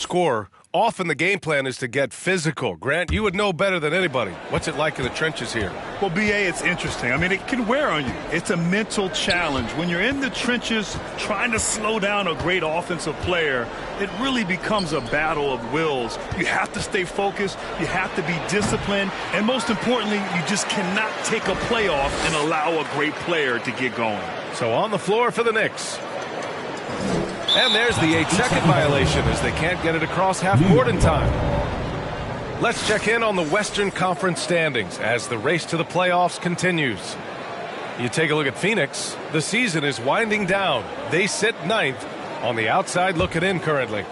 score, often the game plan is to get physical. Grant, you would know better than anybody. What's it like in the trenches here? Well, B.A., it's interesting. I mean, it can wear on you. It's a mental challenge. When you're in the trenches trying to slow down a great offensive player, it really becomes a battle of wills. You have to stay focused. You have to be disciplined. And most importantly, you just cannot take a play off and allow a great player to get going. So on the floor for the Knicks. And there's the 8-second violation as they can't get it across half court in time. Let's check in on the Western Conference standings as the race to the playoffs continues. You take a look at Phoenix. The season is winding down. They sit 9th on the outside looking in currently.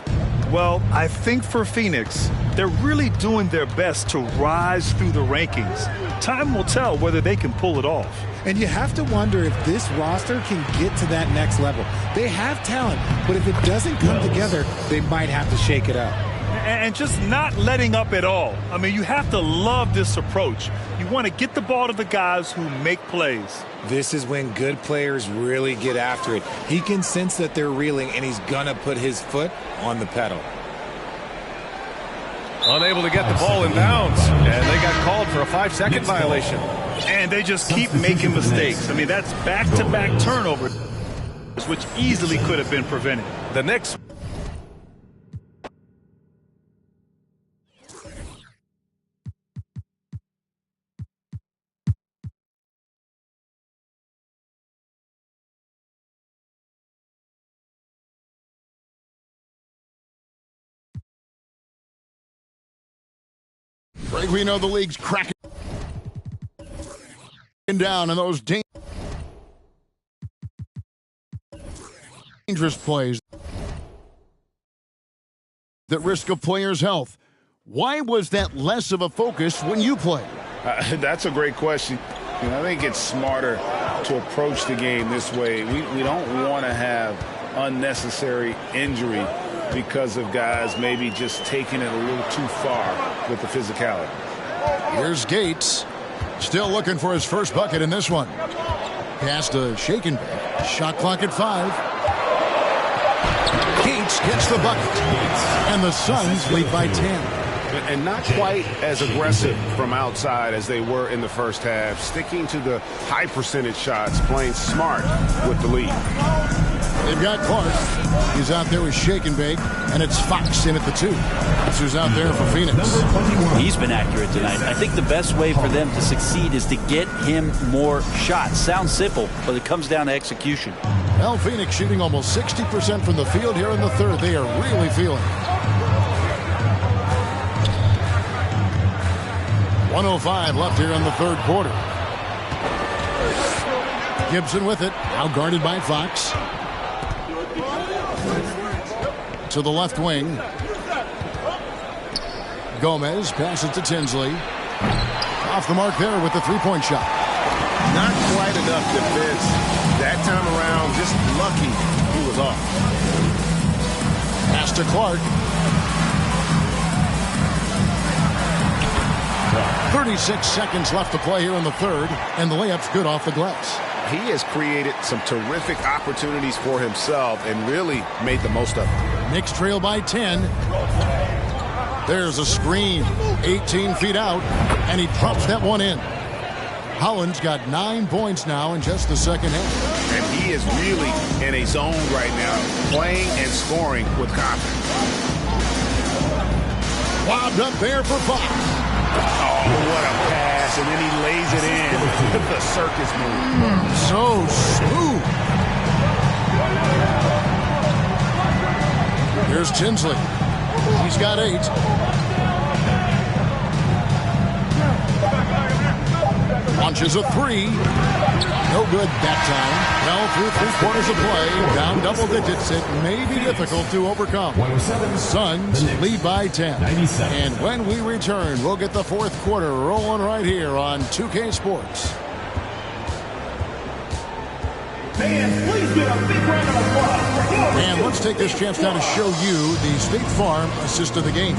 Well, I think for Phoenix, they're really doing their best to rise through the rankings. Time will tell whether they can pull it off. And you have to wonder if this roster can get to that next level. They have talent, but if it doesn't come together, they might have to shake it up. And just not letting up at all. I mean, you have to love this approach. You want to get the ball to the guys who make plays. This is when good players really get after it. He can sense that they're reeling, and he's going to put his foot on the pedal. Unable to get the ball in bounds, and they got called for a 5-second violation. And they just keep making mistakes. I mean, that's back-to-back turnovers, which easily could have been prevented. The Knicks. Greg, we know the league's cracking down on those dangerous plays that risk a player's health. Why was that less of a focus when you played? That's a great question. You know, I think it's smarter to approach the game this way. We don't want to have unnecessary injury because of guys maybe just taking it a little too far with the physicality. Here's Gates. Still looking for his first bucket in this one. Pass to Shaken. Shot clock at 5. Gates gets the bucket. And the Suns lead by 10. And not quite as aggressive from outside as they were in the first half. Sticking to the high percentage shots, playing smart with the lead. They've got Clark. He's out there with Shake and Bake, and it's Fox in at the 2. That's who's out there for Phoenix. He's been accurate tonight. I think the best way for them to succeed is to get him more shots. Sounds simple, but it comes down to execution. Well, Phoenix shooting almost 60% from the field here in the third. They are really feeling it. 1:05 left here in the third quarter. Gibson with it, now guarded by Fox. To the left wing. Gomez passes to Tinsley. Off the mark there with the three-point shot. Not quite enough defense. That time around, just lucky he was off. Pass to Clark. 36 seconds left to play here in the third, and the layup's good off the glass. He has created some terrific opportunities for himself and really made the most of it. Knicks trail by 10. There's a screen. 18 feet out, and he drops that one in. Holland's got 9 points now in just the second half. And he is really in a zone right now, playing and scoring with confidence. Lobbed up there for Fox. Oh, what a pass, and then he lays it in. The circus move. So smooth. Here's Tinsley. He's got 8. Launches a 3. No good that time. Well, through 3 quarters of play, down double digits. It may be difficult to overcome. Suns lead by 10. And when we return, we'll get the fourth quarter rolling right here on 2K Sports. Please give a big round of applause. And let's take this chance now to show you the State Farm assist of the game.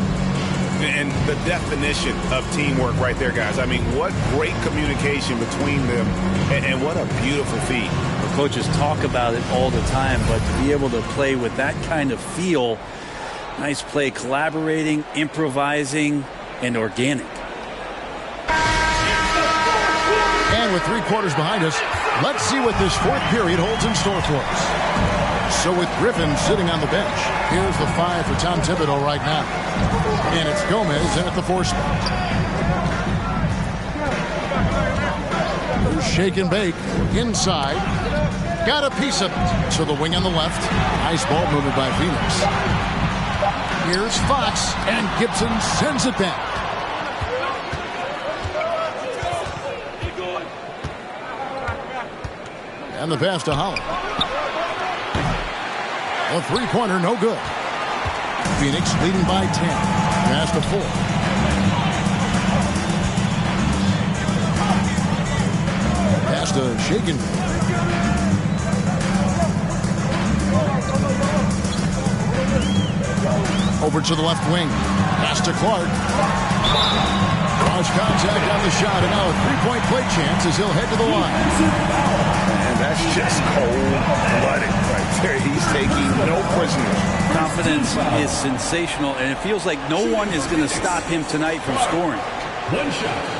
And the definition of teamwork right there, guys. I mean, what great communication between them, and what a beautiful feat. The coaches talk about it all the time, but to be able to play with that kind of feel Nice play, collaborating, improvising, and organic. And with 3 quarters behind us, let's see what this 4th period holds in store for us. So with Griffin sitting on the bench, here's the 5 for Tom Thibodeau right now. And it's Gomez in at the 4 spot. There's shake and bake inside. Got a piece of it to the wing on the left. Nice ball movement by Phoenix. Here's Fox, and Gibson sends it back. And the pass to Holland. A 3-pointer, no good. Phoenix leading by 10. Pass to 4. Pass to Shakin. Over to the left wing. Pass to Clark. Cross contact on the shot, and now a 3-point play chance as he'll head to the line. And that's just cold-blooded right there. He's taking no prisoners. Confidence is sensational, and it feels like no one is going to stop him tonight from scoring. 1 shot.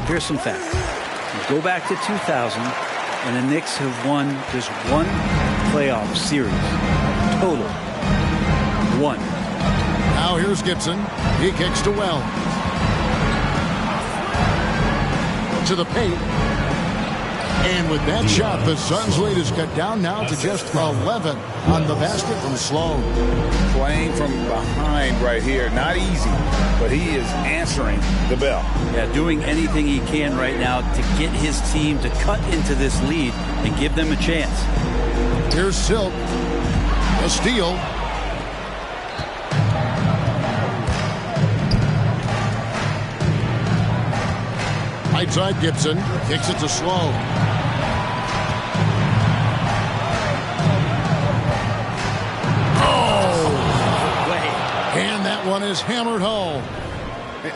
Here's some facts. You go back to 2000, and the Knicks have won just 1 playoff series. Total. 1. Now here's Gibson. He kicks to Wells. To the paint. And with that shot, the Suns' lead is cut down now to just 11 on the basket from Sloan. Playing from behind right here. Not easy, but he is answering the bell. Yeah, doing anything he can right now to get his team to cut into this lead and give them a chance. Here's Silk. A steal. Right side Gibson. Kicks it to Sloan. And that one is hammered home.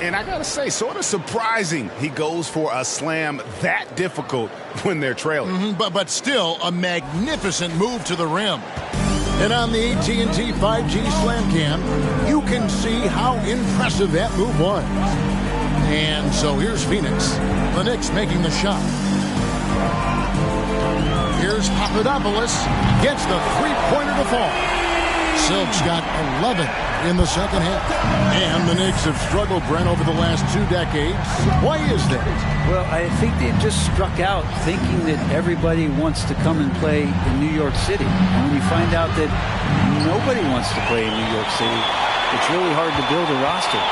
And I got to say, sort of surprising he goes for a slam that difficult when they're trailing. But still a magnificent move to the rim. And on the AT&T 5G Slam Cam, you can see how impressive that move was. And so here's Phoenix. The Knicks making the shot. Here's Papadopoulos. Gets the 3-pointer to fall. Silk's got 11 in the second half. And the Knicks have struggled, Brent, over the last 2 decades. Why is that? Well, I think they've just struck out thinking that everybody wants to come and play in New York City. And when you find out that nobody wants to play in New York City, it's really hard to build a roster.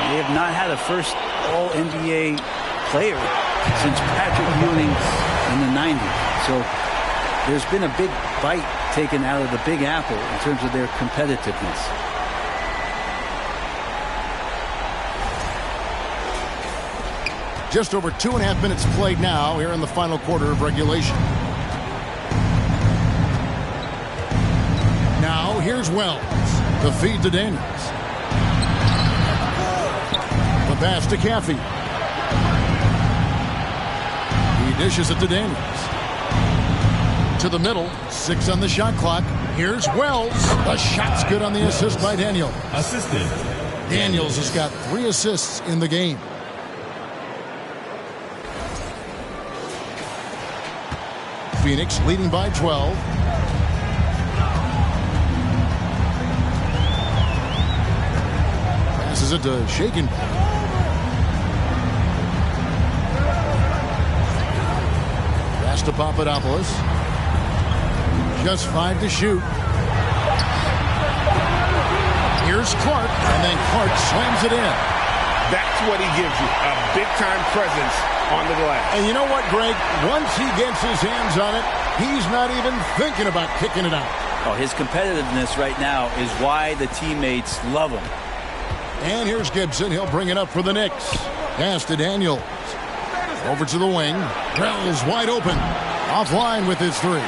They have not had a first All-NBA player since Patrick Ewing in the 90s. So there's been a big bite taken out of the Big Apple in terms of their competitiveness. Just over 2.5 minutes played now here in the final quarter of regulation. Now here's Wells. The feed to Daniels. The pass to Caffey. He dishes it to Daniels. To the middle. 6 on the shot clock. Here's Wells. The shot's good on the assist by Daniels. Assisted. Daniels has got 3 assists in the game. Phoenix leading by 12. Passes it to Shakin. Pass to Papadopoulos. Just 5 to shoot. Here's Clark, and then Clark slams it in. That's what he gives you, a big-time presence on the glass. And you know what, Greg? Once he gets his hands on it, he's not even thinking about kicking it out. Oh, his competitiveness right now is why the teammates love him. And here's Gibson. He'll bring it up for the Knicks. Pass to Daniels. Over to the wing. Wells wide open. Offline with his 3.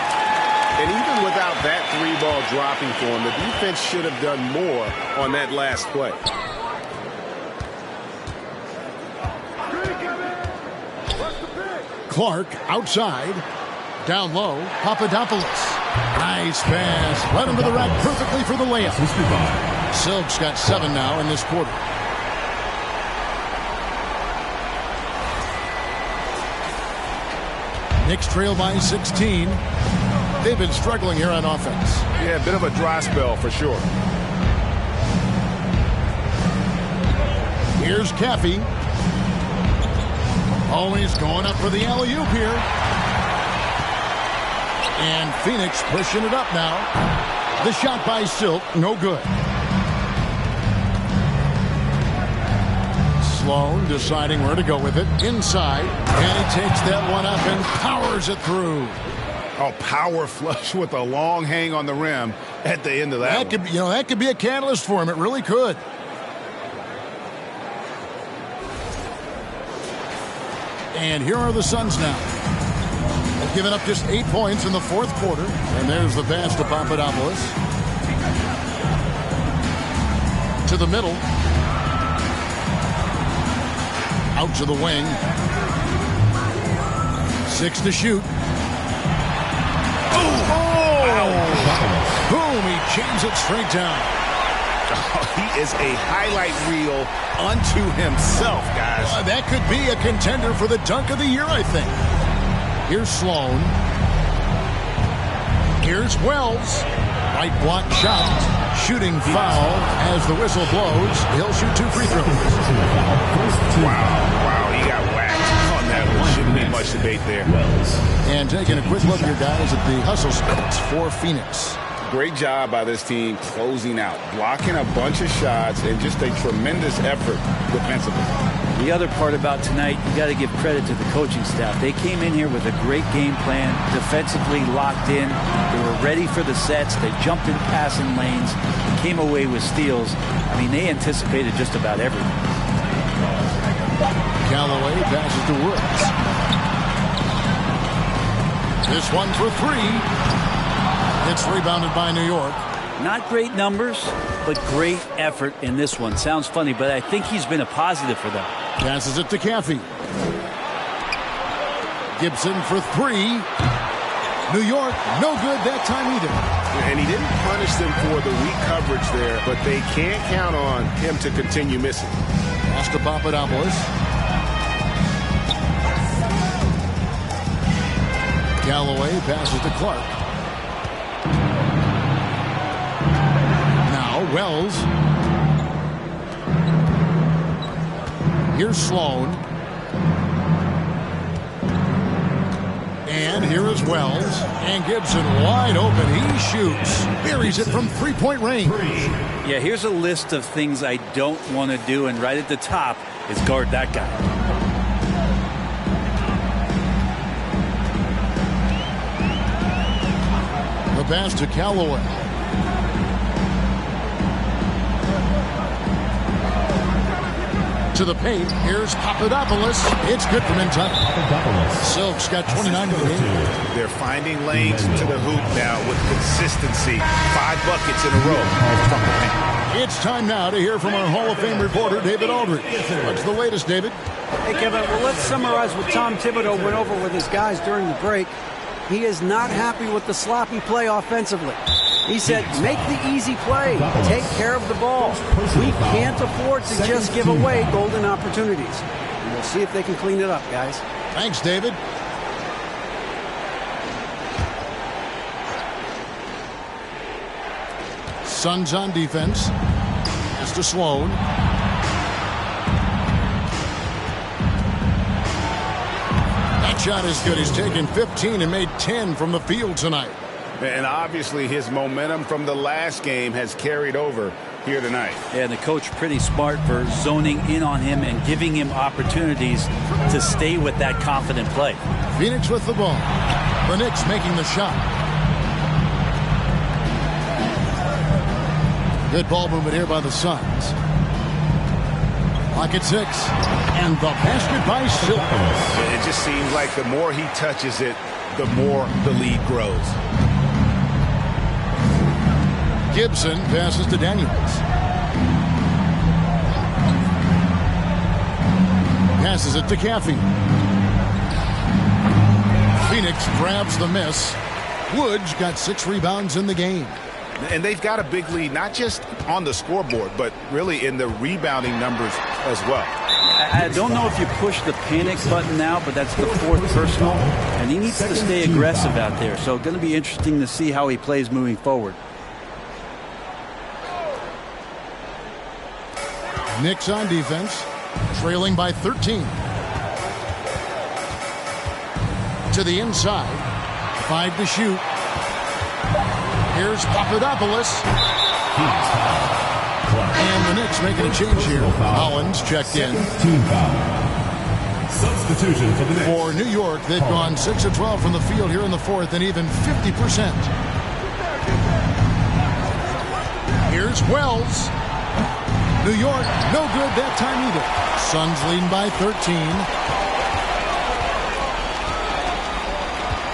And even without that 3-ball dropping for him, the defense should have done more on that last play. Clark outside. Down low. Papadopoulos. Nice pass. Led him to the rack perfectly for the layup. Silk's got 7 now in this quarter. Knicks trail by 16. They've been struggling here on offense. Yeah, a bit of a dry spell for sure. Here's Caffey. Always going up for the alley-oop here. And Phoenix pushing it up now. The shot by Silk, no good. Sloan deciding where to go with it. Inside. And he takes that one up and powers it through. Oh, power flush with a long hang on the rim at the end of that. That could be a catalyst for him. It really could. And here are the Suns now. They've given up just 8 points in the fourth quarter. And there's the pass to Papadopoulos. To the middle. Out to the wing. 6 to shoot. Boom, he jams it straight down. Oh, he is a highlight reel unto himself, guys. That could be a contender for the dunk of the year, I think. Here's Sloan. Here's Wells. Right block shot. Shooting foul as the whistle blows. He'll shoot 2 free throws. Wow, he got whacked on that one. Shouldn't be much debate there. And taking a quick look here, guys, at the hustle stats for Phoenix. Great job by this team closing out, blocking a bunch of shots, and just a tremendous effort defensively. The other part about tonight, you got to give credit to the coaching staff. They came in here with a great game plan, defensively locked in. They were ready for the sets. They jumped in passing lanes, came away with steals. I mean, they anticipated just about everything. Callaway passes to Woods. This one for 3. It's rebounded by New York. Not great numbers, but great effort in this one. Sounds funny, but I think he's been a positive for them. Passes it to Caffey. Gibson for 3. New York, no good that time either. And he didn't punish them for the weak coverage there, but they can't count on him to continue missing. Pass to Papadopoulos. Callaway passes to Clark. Wells. Here's Sloan. And here is Wells. And Gibson wide open. He shoots. Buries it from 3-point range. Yeah, here's a list of things I don't want to do. And right at the top is guard that guy. The pass to Callaway. To the paint. Here's Papadopoulos. It's good from in time. Silk's got 29 in the game. They're finding lanes to the hoop now with consistency. 5 buckets in a row from the paint. It's time now to hear from our Hall of Fame reporter, David Aldridge. What's the latest, David? Hey, Kevin, well, let's summarize what Tom Thibodeau went over with his guys during the break. He is not happy with the sloppy play offensively. He said, make the easy play. Take care of the ball. We can't afford to just give away golden opportunities. And we'll see if they can clean it up, guys. Thanks, David. Suns on defense. It's to Sloan. That shot is good. He's taken 15 and made 10 from the field tonight. And obviously his momentum from the last game has carried over here tonight. Yeah, and the coach pretty smart for zoning in on him and giving him opportunities to stay with that confident play. Phoenix with the ball. The Knicks making the shot. Good ball movement here by the Suns. Clock at 6. And the basket by Silk. It just seems like the more he touches it, the more the lead grows. Gibson passes to Daniels. Passes it to Caffey. Phoenix grabs the miss. Woods got 6 rebounds in the game. And they've got a big lead, not just on the scoreboard, but really in the rebounding numbers as well. I don't know if you push the panic button now, but that's the 4th personal, and he needs to stay aggressive out there. So going to be interesting to see how he plays moving forward. Knicks on defense, trailing by 13. To the inside, 5 to shoot. Here's Papadopoulos. And the Knicks making a change here. Collins checked in. Substitution for the Knicks. For New York, they've gone 6 of 12 from the field here in the 4th and even 50%. Here's Wells. New York, no good that time either. Suns leading by 13.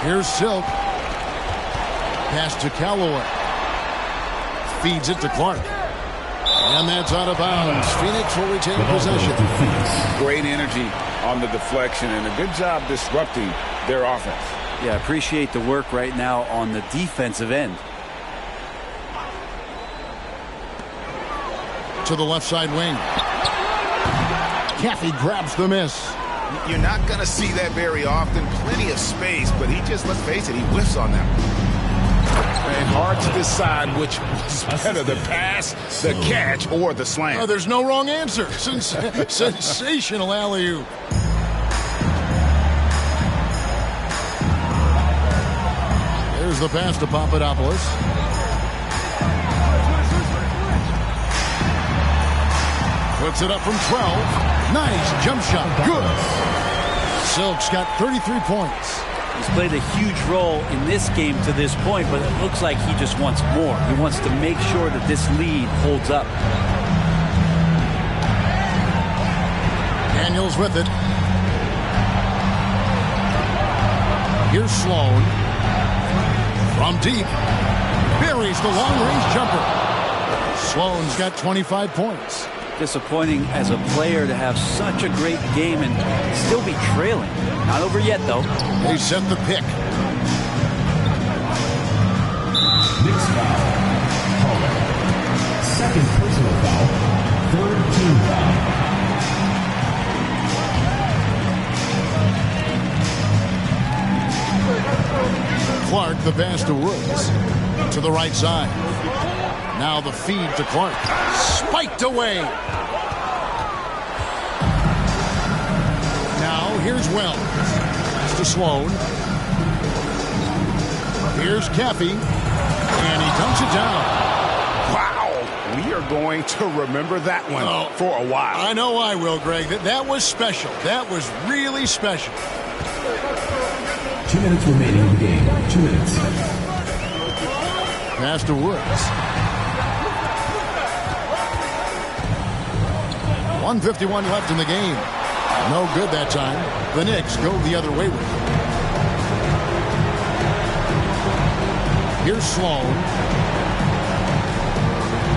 Here's Silk. Pass to Callaway. Feeds it to Clark. And that's out of bounds. Phoenix will retain possession. Great energy on the deflection and a good job disrupting their offense. Yeah, appreciate the work right now on the defensive end. To the left side wing. Caffey grabs the miss. You're not going to see that very often. Plenty of space, but he just, let's face it, he whiffs on that. And hard to decide which was better, the pass, the catch, or the slam. Oh, there's no wrong answer. Sensational alley-oop. There's the pass to Papadopoulos. Puts it up from 12. Nice jump shot. Good. Silk's got 33 points. He's played a huge role in this game to this point, but it looks like he just wants more. He wants to make sure that this lead holds up. Daniels with it. Here's Sloan. From deep. Buries the long-range jumper. Sloan's got 25 points. Disappointing as a player to have such a great game and still be trailing. Not over yet, though. They set the pick. Knicks foul. Caller. 2nd personal foul. 3rd team foul. Clark, the pass to Woods. To the right side. Now the feed to Clark. Spiked away. Now here's Wells. It's to Sloan. Here's Caffey. And he dumps it down. Wow. We are going to remember that one for a while. I know I will, Greg. That was special. That was really special. 2 minutes remaining in the game. 2 minutes. Pass to Woods. 1:51 left in the game. No good that time. The Knicks go the other way with it. Here's Sloan.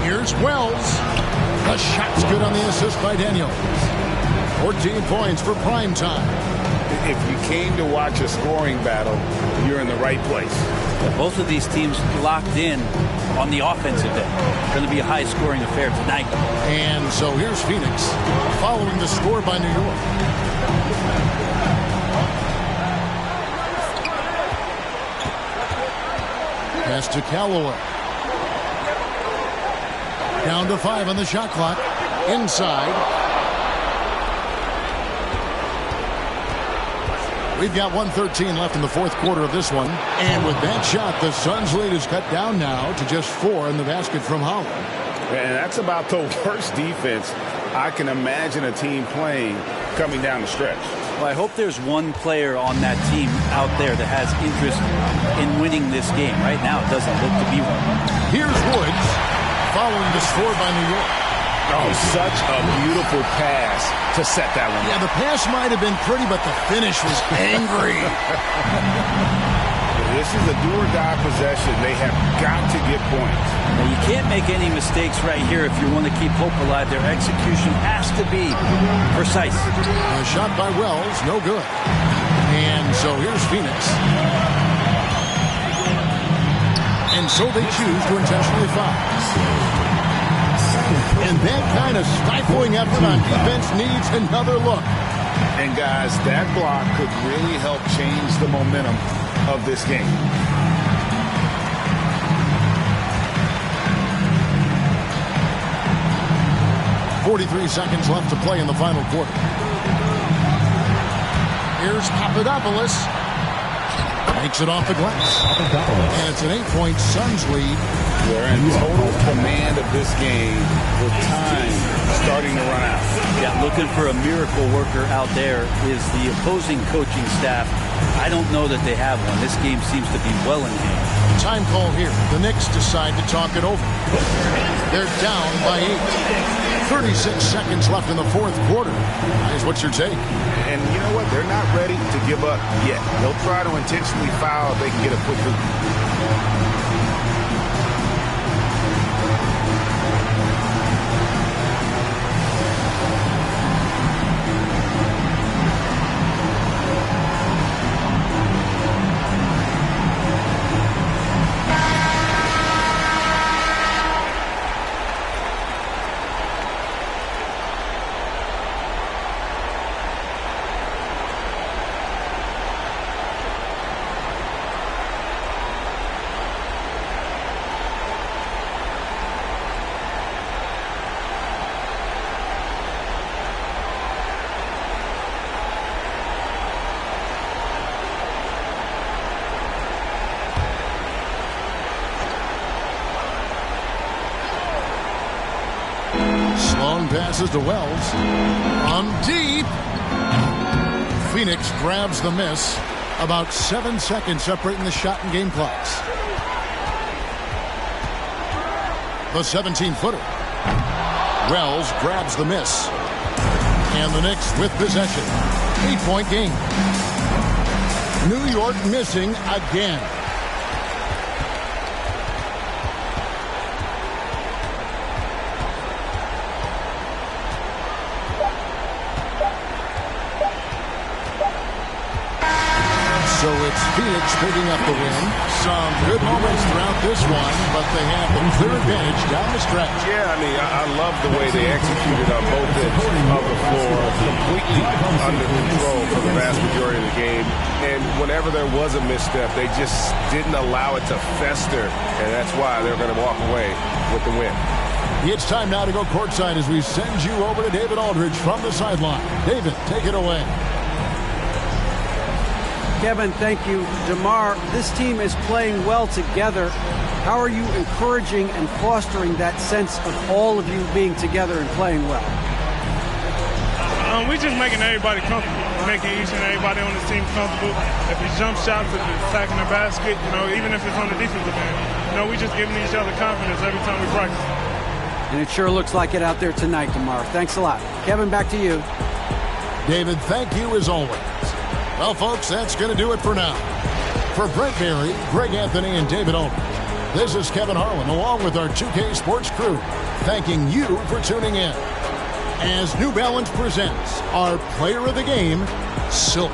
Here's Wells. The shot's good on the assist by Daniels. 14 points for prime time. If you came to watch a scoring battle, you're in the right place. Both of these teams locked in on the offensive end. It's going to be a high-scoring affair tonight. And so here's Phoenix following the score by New York. Pass to Callaway. Down to 5 on the shot clock. Inside. We've got 1:13 left in the 4th quarter of this one. And with that shot, the Suns' lead is cut down now to just 4 in the basket from Holland. And that's about the worst defense I can imagine a team playing coming down the stretch. Well, I hope there's one player on that team out there that has interest in winning this game. Right now, it doesn't look to be one. Here's Woods following the score by New York. Oh, such a beautiful pass to set that one. Yeah, the pass might have been pretty, but the finish was angry. This is a do-or-die possession. They have got to get points. Now, you can't make any mistakes right here if you want to keep hope alive. Their execution has to be precise. A shot by Wells, no good. And so here's Phoenix. And so they choose to intentionally foul. And that kind of stifling effort on defense needs another look. And guys, that block could really help change the momentum of this game. .43 seconds left to play in the final quarter. Here's Papadopoulos. Makes it off the glass. And it's an 8-point Suns lead. They're in total command of this game with time starting to run out. Yeah, looking for a miracle worker out there is the opposing coaching staff. I don't know that they have one. This game seems to be well in hand. Time call here. The Knicks decide to talk it over. They're down by 8. 36 seconds left in the fourth quarter. Guys, what's your take? And you know what? They're not ready to give up yet. They'll try to intentionally foul if they can get a quick hoop. Long passes to Wells. On deep. Phoenix grabs the miss. About 7 seconds separating the shot and game clocks. The 17-footer. Wells grabs the miss. And the Knicks with possession. 8-point game. New York missing again. So it's Phoenix picking up the win. Some good moments throughout this one, but they have the clear advantage down the stretch. Yeah, I mean, I love the way they executed on both ends of the floor, completely under control for the vast majority of the game. And whenever there was a misstep, they just didn't allow it to fester, and that's why they're going to walk away with the win. It's time now to go courtside as we send you over to David Aldridge from the sideline. David, take it away. Kevin, thank you. DeMar, this team is playing well together. How are you encouraging and fostering that sense of all of you being together and playing well? We're just making everybody comfortable, making each and everybody on the team comfortable. If it's jump shots, if it's attacking the basket, even if it's on the defensive end, we're just giving each other confidence every time we practice. And it sure looks like it out there tonight, DeMar. Thanks a lot. Kevin, back to you. David, thank you as always. Well, folks, that's going to do it for now. For Brent Berry, Greg Anthony, and David Aldridge, this is Kevin Harlan, along with our 2K Sports crew, thanking you for tuning in. As New Balance presents our player of the game, Silk.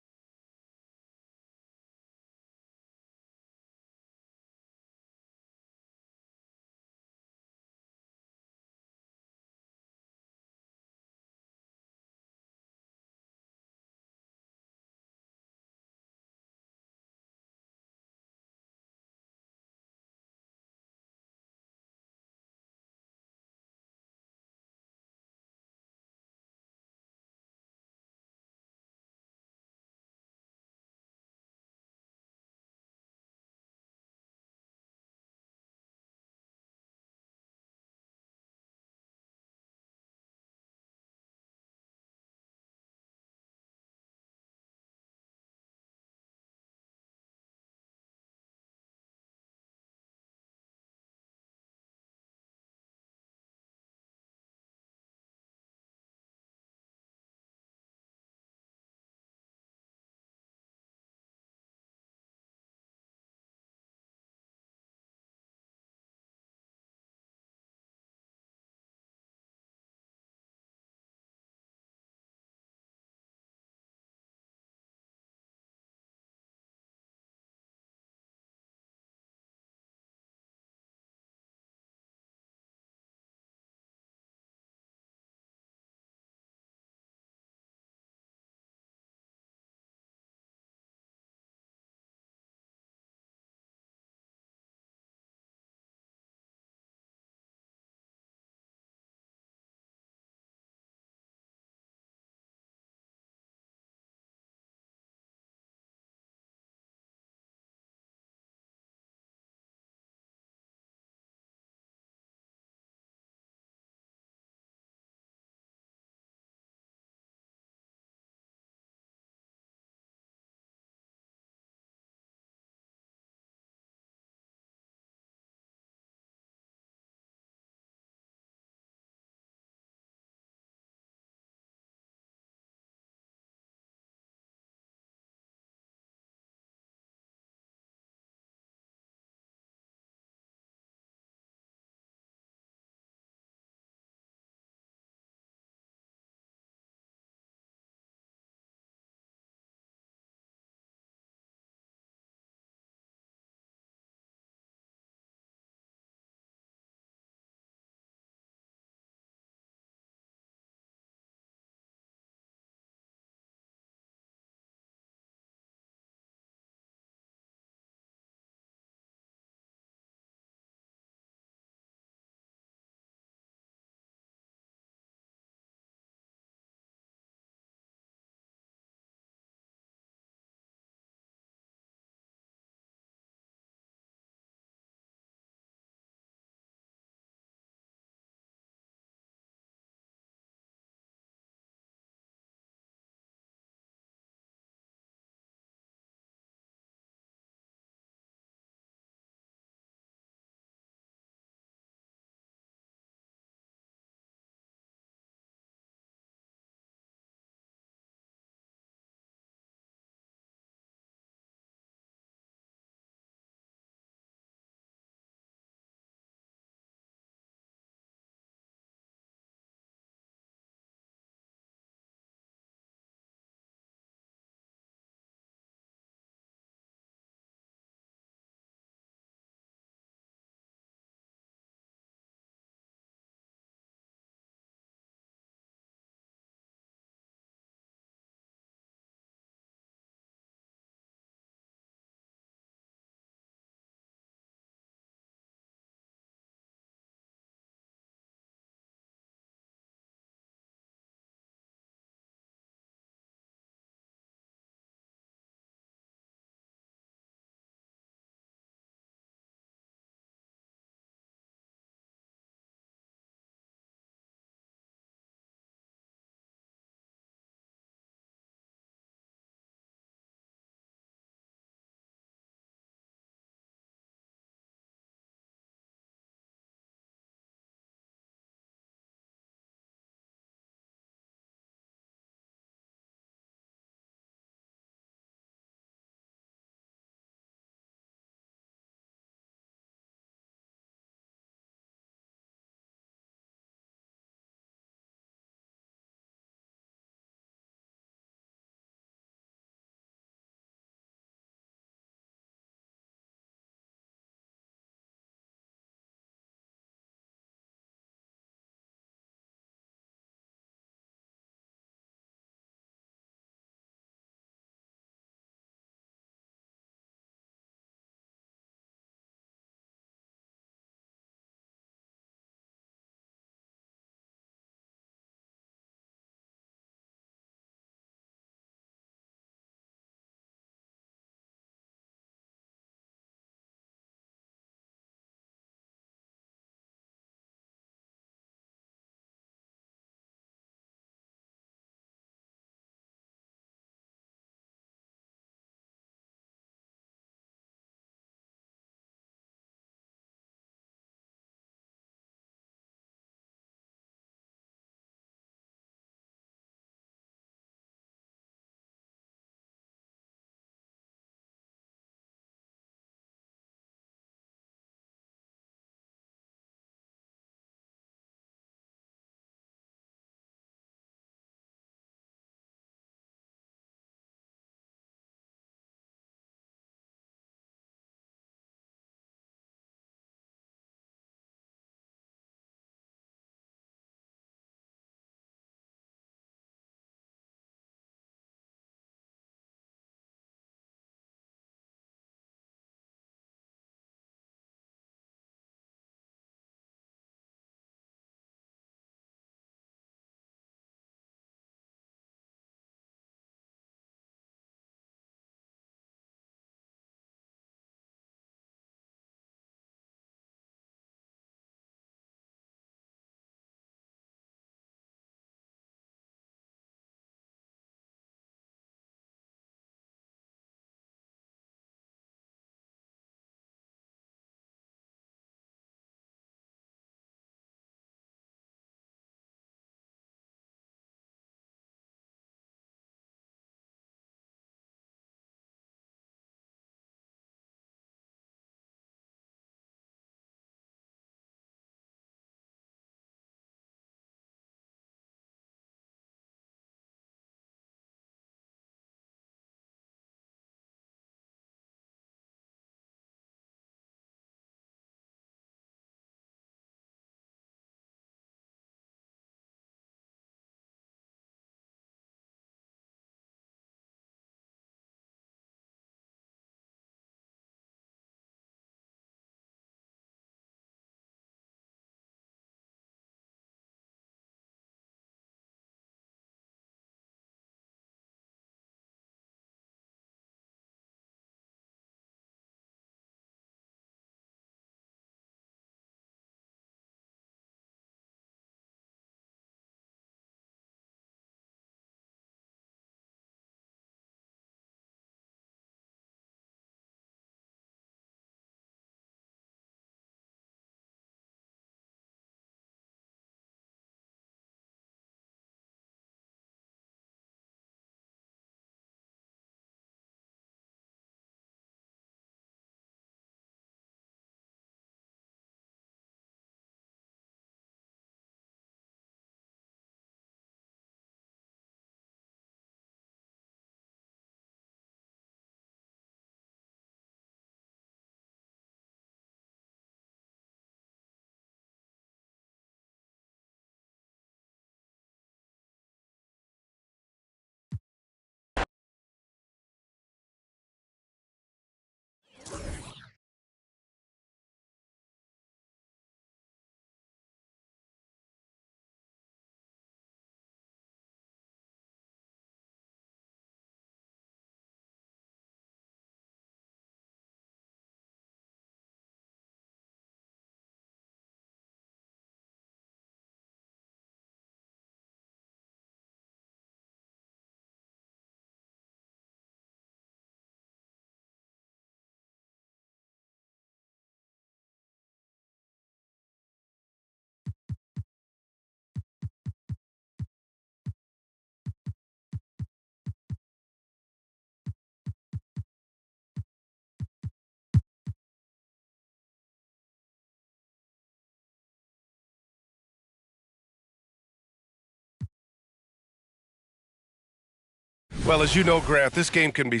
Well, as you know, Grant, this game can be